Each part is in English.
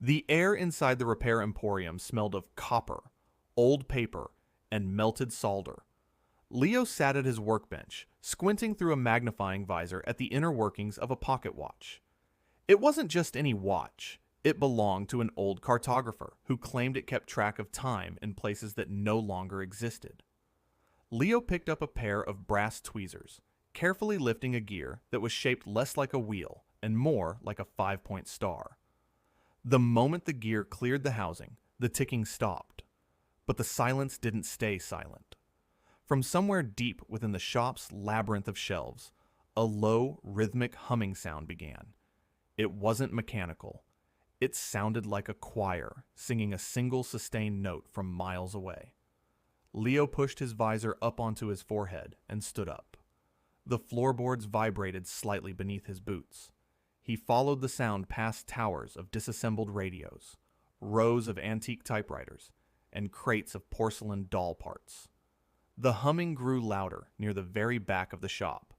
The air inside the repair emporium smelled of copper, old paper, and melted solder. Leo sat at his workbench, squinting through a magnifying visor at the inner workings of a pocket watch. It wasn't just any watch. It belonged to an old cartographer who claimed it kept track of time in places that no longer existed. Leo picked up a pair of brass tweezers, carefully lifting a gear that was shaped less like a wheel and more like a 5-point star. The moment the gear cleared the housing, the ticking stopped. But the silence didn't stay silent. From somewhere deep within the shop's labyrinth of shelves, a low, rhythmic humming sound began. It wasn't mechanical. It sounded like a choir singing a single sustained note from miles away. Leo pushed his visor up onto his forehead and stood up. The floorboards vibrated slightly beneath his boots. He followed the sound past towers of disassembled radios, rows of antique typewriters, and crates of porcelain doll parts. The humming grew louder near the very back of the shop,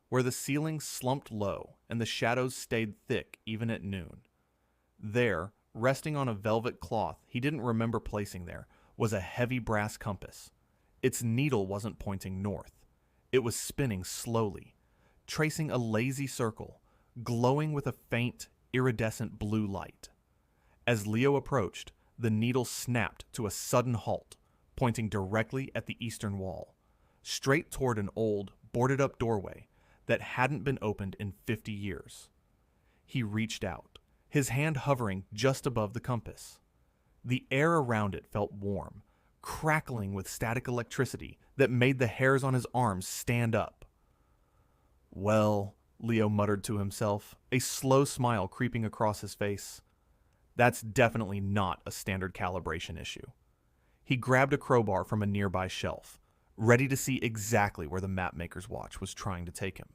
where the ceiling slumped low and the shadows stayed thick even at noon. There, resting on a velvet cloth he didn't remember placing there, was a heavy brass compass. Its needle wasn't pointing north. It was spinning slowly, tracing a lazy circle, glowing with a faint, iridescent blue light. As Leo approached, the needle snapped to a sudden halt, pointing directly at the eastern wall, straight toward an old, boarded-up doorway that hadn't been opened in 50 years. He reached out, his hand hovering just above the compass. The air around it felt warm, crackling with static electricity that made the hairs on his arms stand up. "Well," Leo muttered to himself, a slow smile creeping across his face. "That's definitely not a standard calibration issue." He grabbed a crowbar from a nearby shelf, ready to see exactly where the mapmaker's watch was trying to take him.